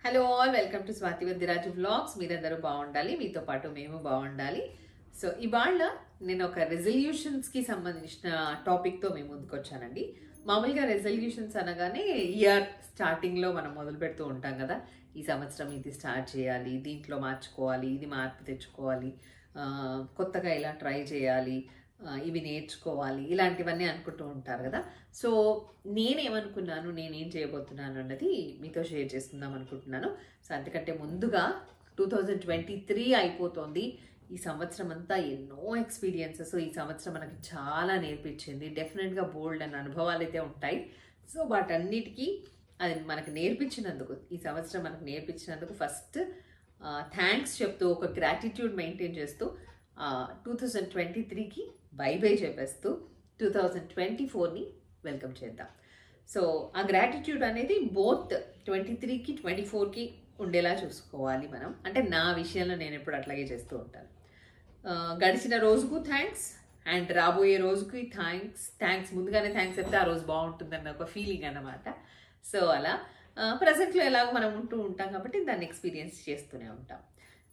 Hello all, welcome to Swathi Vaddiraju vlogs. మీరందరూ బాగుండాలి, మీతో పాటు మేము బాగుండాలి. సో ఇవాళ నేను ఒక రెజల్యూషన్స్కి సంబంధించిన టాపిక్తో మేము ముందుకు వచ్చానండి. మామూలుగా రెజల్యూషన్స్ అనగానే ఇయర్ స్టార్టింగ్లో మనం మొదలు పెడుతూ ఉంటాం కదా, ఈ సంవత్సరం ఇది స్టార్ట్ చేయాలి, దీంట్లో మార్చుకోవాలి, ఇది మార్పు తెచ్చుకోవాలి, కొత్తగా ఇలా ట్రై చేయాలి, ఇవి నేర్చుకోవాలి, ఇలాంటివన్నీ అనుకుంటూ ఉంటారు కదా. సో నేనేమనుకున్నాను, నేనేం చేయబోతున్నాను అన్నది మీతో షేర్ చేసుకుందాం అనుకుంటున్నాను. సో అంతకంటే ముందుగా 2023 అయిపోతుంది. ఈ సంవత్సరం అంతా ఎన్నో ఎక్స్పీరియన్సెస్ ఈ సంవత్సరం మనకి చాలా నేర్పించింది. డెఫినెట్గా బోల్డ్ అనే అనుభవాలు అయితే ఉంటాయి. సో వాటన్నిటికీ అది మనకు నేర్పించినందుకు, ఈ సంవత్సరం మనకు నేర్పించినందుకు ఫస్ట్ థ్యాంక్స్ చెప్తూ, ఒక గ్రాటిట్యూడ్ మెయింటైన్ చేస్తూ 2023కి బై బై చెప్పేస్తూ 2024ని వెల్కమ్ చేద్దాం. సో ఆ గ్రాటిట్యూడ్ అనేది బోత్ 23కి 24కి ఉండేలా చూసుకోవాలి మనం. అంటే నా విషయంలో నేను ఎప్పుడు అట్లాగే చేస్తూ ఉంటాను. గడిచిన రోజుకు థ్యాంక్స్ అండ్ రాబోయే రోజుకి థ్యాంక్స్ ముందుగానే థ్యాంక్స్ చెప్తే ఆ రోజు బాగుంటుందన్న ఒక ఫీలింగ్ అన్నమాట. సో అలా ప్రజెంట్లో ఎలాగో మనం ఉంటూ ఉంటాం కాబట్టి దాన్ని ఎక్స్పీరియన్స్ చేస్తూనే ఉంటాం.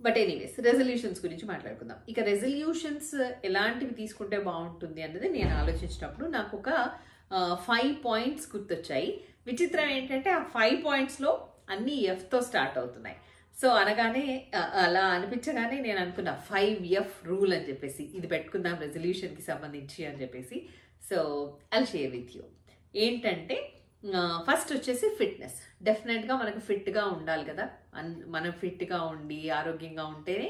బట్ ఎనీవేస్, రెజల్యూషన్స్ గురించి మాట్లాడుకుందాం. ఇక రెజల్యూషన్స్ ఎలాంటివి తీసుకుంటే బాగుంటుంది అన్నది నేను ఆలోచించినప్పుడు నాకు ఒక 5 పాయింట్స్ గుర్తొచ్చాయి. విచిత్రం ఏంటంటే ఆ 5 పాయింట్స్లో అన్నీ ఎఫ్తో స్టార్ట్ అవుతున్నాయి. సో అనగానే అలా అనిపించగానే నేను అనుకున్నా 5F రూల్ అని చెప్పేసి, ఇది పెట్టుకుందాం రెజల్యూషన్కి సంబంధించి అని చెప్పేసి. So I'll share with you. ఏంటంటే ఫస్ట్ వచ్చేసి ఫిట్నెస్. డెఫినెట్గా మనకు ఫిట్గా ఉండాలి కదా. మనం ఫిట్గా ఉండి ఆరోగ్యంగా ఉంటేనే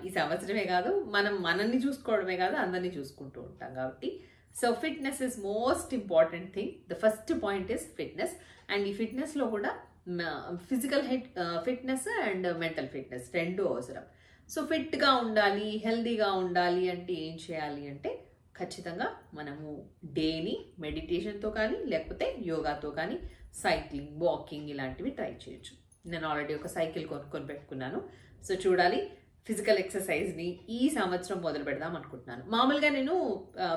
ఈ సంవత్సరమే కాదు, మనం మనల్ని చూసుకోవడమే కాదు, అందరినీ చూసుకుంటూ ఉంటాం కాబట్టి. So fitness is most important thing. The first point is fitness. And ఈ ఫిట్నెస్లో కూడా physical fitness and mental fitness రెండు అవసరం. సో ఫిట్గా ఉండాలి, హెల్దీగా ఉండాలి అంటే ఏం చేయాలి అంటే, ఖచ్చితంగా మనము డేని మెడిటేషన్తో కానీ లేకపోతే యోగాతో కానీ, సైక్లింగ్, వాకింగ్ ఇలాంటివి ట్రై చేయొచ్చు. నేను ఆల్రెడీ ఒక సైకిల్ కొనుక్కొని పెట్టుకున్నాను. సో చూడాలి, ఫిజికల్ ఎక్సర్సైజ్ని ఈ సంవత్సరం మొదలు పెడదాం అనుకుంటున్నాను. మామూలుగా నేను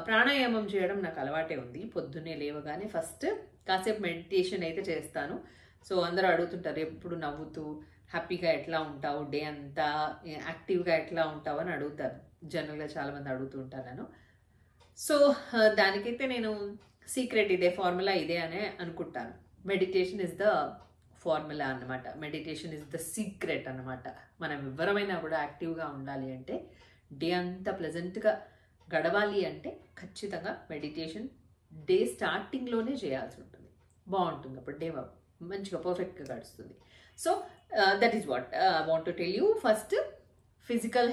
ప్రాణాయామం చేయడం నాకు అలవాటే ఉంది. పొద్దున్నే లేవగానే ఫస్ట్ కాసేపు మెడిటేషన్ అయితే చేస్తాను. సో అందరూ అడుగుతుంటారు, ఎప్పుడు నవ్వుతూ హ్యాపీగా ఎట్లా ఉంటావు, డే అంతా యాక్టివ్గా ఎట్లా ఉంటావు అని అడుగుతారు. జనరల్గా చాలామంది అడుగుతూ ఉంటాను నేను. సో దానికైతే నేను సీక్రెట్ ఇదే, ఫార్ములా ఇదే అనే అనుకుంటాను. మెడిటేషన్ ఇస్ ద ఫార్ములా అన్నమాట. మెడిటేషన్ ఇస్ ద సీక్రెట్ అన్నమాట. మనం ఎవరమైనా కూడా యాక్టివ్గా ఉండాలి అంటే, డే అంతా ప్లెజెంట్గా గడవాలి అంటే ఖచ్చితంగా మెడిటేషన్ డే స్టార్టింగ్లోనే చేయాల్సి ఉంటుంది. బాగుంటుంది, అప్పుడు డే మంచిగా పర్ఫెక్ట్గా గడుస్తుంది. So that is what I want to tell you. First physical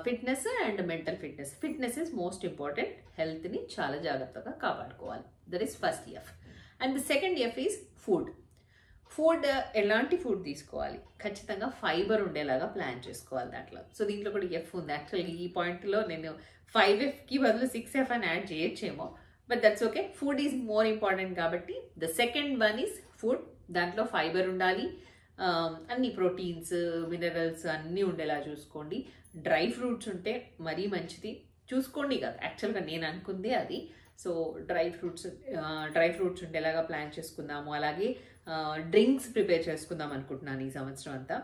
fitness and mental fitness. Fitness is most important. హెల్త్ని చాలా జాగ్రత్తగా కాపాడుకోవాలి. That is first F. And the second F is food. Food ఎలాంటి food తీసుకోవాలి, ఖచ్చితంగా fibre ఉండేలాగా plan చేసుకోవాలి దాంట్లో. సో దీంట్లో కూడా ఎఫ్ ఉంది. యాక్చువల్గా ఈ పాయింట్లో నేను 5Fకి బదులు 6F అని యాడ్ చేయొచ్చేమో, but that's okay. Food is more important కాబట్టి the second one is food. దాంట్లో ఫైబర్ ఉండాలి, అన్ని ప్రోటీన్స్, మినరల్స్ అన్నీ ఉండేలా చూసుకోండి. డ్రై ఫ్రూట్స్ ఉంటే మరీ మంచిది, చూసుకోండి కదా. యాక్చువల్గా నేను అనుకుందే అది. సో డ్రై ఫ్రూట్స్ ఉండేలాగా ప్లాన్ చేసుకుందాము. అలాగే డ్రింక్స్ ప్రిపేర్ చేసుకుందాం అనుకుంటున్నాను ఈ సంవత్సరం అంతా.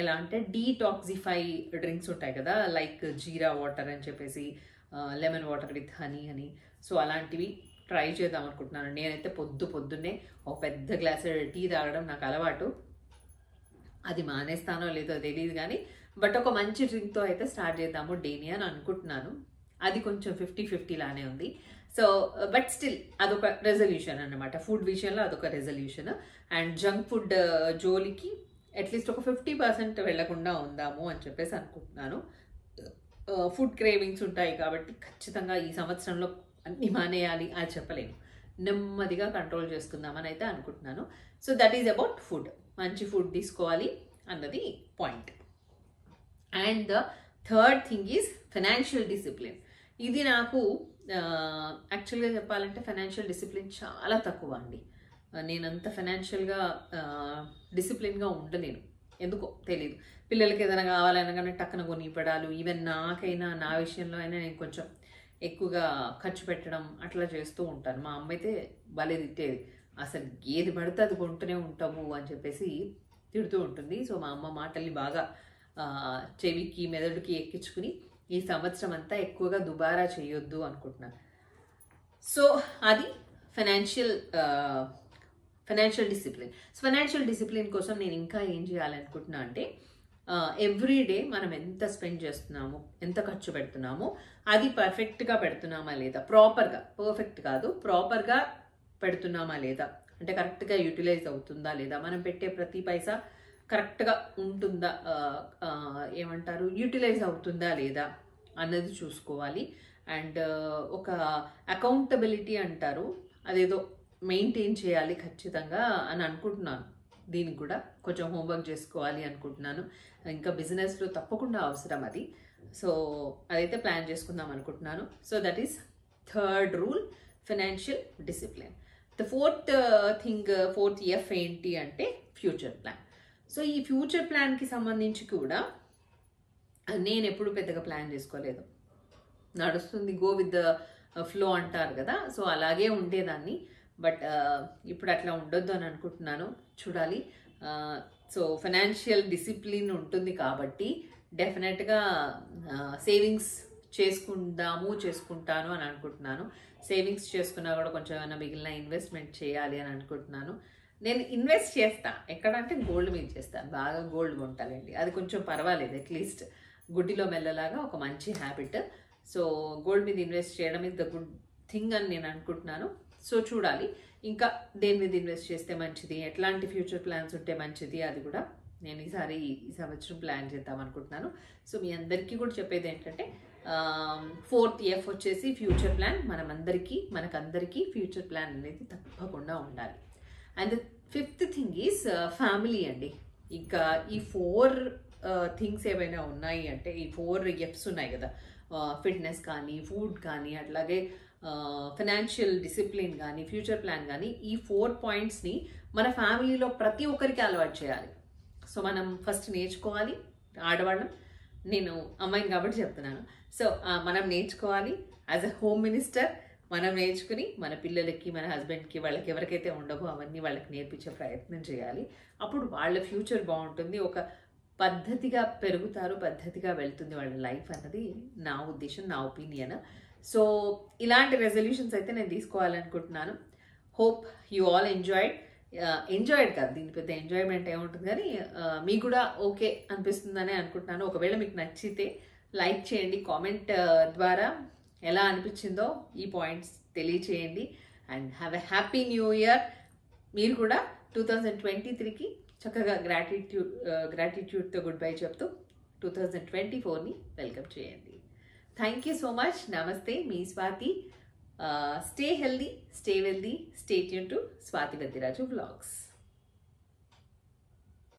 ఎలా అంటే డీటాక్సిఫై డ్రింక్స్ ఉంటాయి కదా, లైక్ జీరా వాటర్ అని చెప్పేసి, లెమన్ వాటర్ విత్ హనీ అని. సో అలాంటివి ట్రై చేద్దాం అనుకుంటున్నాను. నేనైతే పొద్దున్నే ఒక పెద్ద గ్లాస్ టీ తాగడం నాకు అలవాటు. అది మానేస్తానో లేదో తెలియదు కానీ, బట్ ఒక మంచి డ్రింక్తో అయితే స్టార్ట్ చేద్దాము డేని అని అనుకుంటున్నాను. అది కొంచెం 50-50 లానే ఉంది. సో బట్ స్టిల్ అదొక రెజల్యూషన్ అన్నమాట. ఫుడ్ విషయంలో అదొక రెజల్యూషన్. అండ్ జంక్ ఫుడ్ జోలికి అట్లీస్ట్ ఒక 50% వెళ్లకుండా ఉందాము అని చెప్పేసి అనుకుంటున్నాను. ఫుడ్ క్రేవింగ్స్ ఉంటాయి కాబట్టి ఖచ్చితంగా ఈ సంవత్సరంలో అన్ని మానేయాలి అని చెప్పలేను. నెమ్మదిగా కంట్రోల్ చేసుకుందామని అయితే అనుకుంటున్నాను. So that is about food. మంచి ఫుడ్ తీసుకోవాలి అన్నది point. And the third thing is financial discipline. ఇది నాకు యాక్చువల్గా చెప్పాలంటే ఫైనాన్షియల్ డిసిప్లిన్ చాలా తక్కువ అండి. నేనంత ఫైనాన్షియల్గా డిసిప్లిన్గా ఉండలేను, ఎందుకో తెలీదు. పిల్లలకి ఏదైనా కావాలనగానే టక్కున కొనిపడాలు, ఈవెన్ నాకైనా నా విషయంలో అయినా నేను కొంచెం ఎక్కువగా ఖర్చు పెట్టడం అట్లా చేస్తూ ఉంటాను. మా అమ్మ అయితే భలే తిట్టేది, అసలు ఏది పడితే అది కొంటూనే ఉంటావు అని చెప్పేసి తిడుతూ ఉంటుంది. సో మా అమ్మ మాటల్ని బాగా చెవికి మెదడుకి ఎక్కించుకుని ఈ సంవత్సరం అంతా ఎక్కువగా దుబారా చేయొద్దు అనుకుంటున్నాను. సో అది ఫైనాన్షియల్ డిసిప్లిన్. ఫైనాన్షియల్ డిసిప్లిన్ కోసం నేను ఇంకా ఏం చేయాలనుకుంటున్నా అంటే ఎవ్రీడే మనం ఎంత స్పెండ్ చేస్తున్నాము, ఎంత ఖర్చు పెడుతున్నామో అది పర్ఫెక్ట్గా పెడుతున్నామా లేదా, పర్ఫెక్ట్ కాదు, ప్రాపర్గా పెడుతున్నామా లేదా, అంటే కరెక్ట్గా యూటిలైజ్ అవుతుందా లేదా, మనం పెట్టే ప్రతి పైసా కరెక్ట్గా ఉంటుందా, ఏమంటారు యూటిలైజ్ అవుతుందా లేదా అన్నది చూసుకోవాలి. అండ్ ఒక అకౌంటబిలిటీ అంటారు, అదేదో మెయింటైన్ చేయాలి ఖచ్చితంగా అని అనుకుంటున్నాను. దీనికి కూడా కొంచెం హోంవర్క్ చేసుకోవాలి అనుకుంటున్నాను. ఇంకా బిజినెస్లో తప్పకుండా అవసరం అది. సో అదైతే ప్లాన్ చేసుకుందాం అనుకుంటున్నాను. So that is third rule, financial discipline. The fourth F ఏంటి అంటే ఫ్యూచర్ ప్లాన్. సో ఈ ఫ్యూచర్ ప్లాన్కి సంబంధించి కూడా నేను ఎప్పుడు పెద్దగా ప్లాన్ చేసుకోలేదు, నడుస్తుంది, గో విత్ ద ఫ్లో అంటారు కదా, సో అలాగే ఉండేదాన్ని. బట్ ఇప్పుడు అట్లా ఉండొద్దు అని అనుకుంటున్నాను, చూడాలి. సో ఫైనాన్షియల్ డిసిప్లిన్ ఉంటుంది కాబట్టి డెఫినెట్గా సేవింగ్స్ చేసుకుంటాను అని అనుకుంటున్నాను. సేవింగ్స్ చేసుకున్నా కూడా కొంచెం ఏమైనా మిగిలిన ఇన్వెస్ట్మెంట్ చేయాలి అని అనుకుంటున్నాను. నేను ఇన్వెస్ట్ చేస్తా ఎక్కడంటే గోల్డ్ మీద చేస్తాను, బాగా గోల్డ్ కొంటానండి, అది కొంచెం పర్వాలేదు, అట్లీస్ట్ గుడ్డిలో మెల్లలాగా ఒక మంచి హ్యాబిట్. సో గోల్డ్ మీద ఇన్వెస్ట్ చేయడం ఇస్ ద గుడ్ థింగ్ అని నేను అనుకుంటున్నాను. సో చూడాలి ఇంకా దేని మీద ఇన్వెస్ట్ చేస్తే మంచిది, ఎట్లాంటి ఫ్యూచర్ ప్లాన్స్ ఉంటే మంచిది, అది కూడా నేను ఈ సంవత్సరం ప్లాన్ చేద్దాం అనుకుంటున్నాను. సో మీ అందరికీ కూడా చెప్పేది ఏంటంటే ఫోర్త్ ఎఫ్ వచ్చేసి ఫ్యూచర్ ప్లాన్. మనకందరికీ ఫ్యూచర్ ప్లాన్ అనేది తప్పకుండా ఉండాలి. And the fifth thing is family అండి. ఇంకా ఈ 4 థింగ్స్ ఏవైనా ఉన్నాయి అంటే, ఈ 4 ఎఫ్స్ ఉన్నాయి కదా, ఫిట్నెస్ కానీ, ఫుడ్ కానీ, అట్లాగే ఫైనాన్షియల్ డిసిప్లిన్ కానీ, ఫ్యూచర్ ప్లాన్ కానీ, ఈ 4 పాయింట్స్ని మన ఫ్యామిలీలో ప్రతి ఒక్కరికి అలవాటు చేయాలి. సో మనం ఫస్ట్ నేర్చుకోవాలి. ఆడవాళ్ళం, నేను అమ్మాయిని కాబట్టి చెప్తున్నాను. సో మనం నేర్చుకోవాలి. యాజ్ అ హోమ్ మినిస్టర్ మనం నేర్చుకుని మన పిల్లలకి, మన హస్బెండ్కి, వాళ్ళకి ఎవరికైతే ఉండవో అవన్నీ వాళ్ళకి నేర్పించే ప్రయత్నం చేయాలి. అప్పుడు వాళ్ళ ఫ్యూచర్ బాగుంటుంది, ఒక పద్ధతిగా పెరుగుతారు, పద్ధతిగా వెళ్తుంది వాళ్ళ లైఫ్ అన్నది నా ఉద్దేశం, నా ఒపీనియన్. సో ఇలాంటి రెజల్యూషన్స్ అయితే నేను తీసుకోవాలనుకుంటున్నాను. హోప్ యూ ఆల్ ఎంజాయ్డ్ కాదు, దీని పెద్ద ఎంజాయ్మెంట్ ఏముంటుంది, కానీ మీకు కూడా ఓకే అనిపిస్తుందనే అనుకుంటున్నాను. ఒకవేళ మీకు నచ్చితే లైక్ చేయండి, కామెంట్ ద్వారా ఎలా అనిపించిందో ఈ పాయింట్స్ తెలియచేయండి. And have a happy new year. మీరు కూడా 2023కి చక్కగా గ్రాటిట్యూడ్తో గుడ్ బై చెప్తూ 2024ని వెల్కమ్ చేయండి. Thank you so much. నమస్తే, మీ Swathi. Stay healthy, stay wealthy, stay tune to Swathi Vaddiraju vlogs.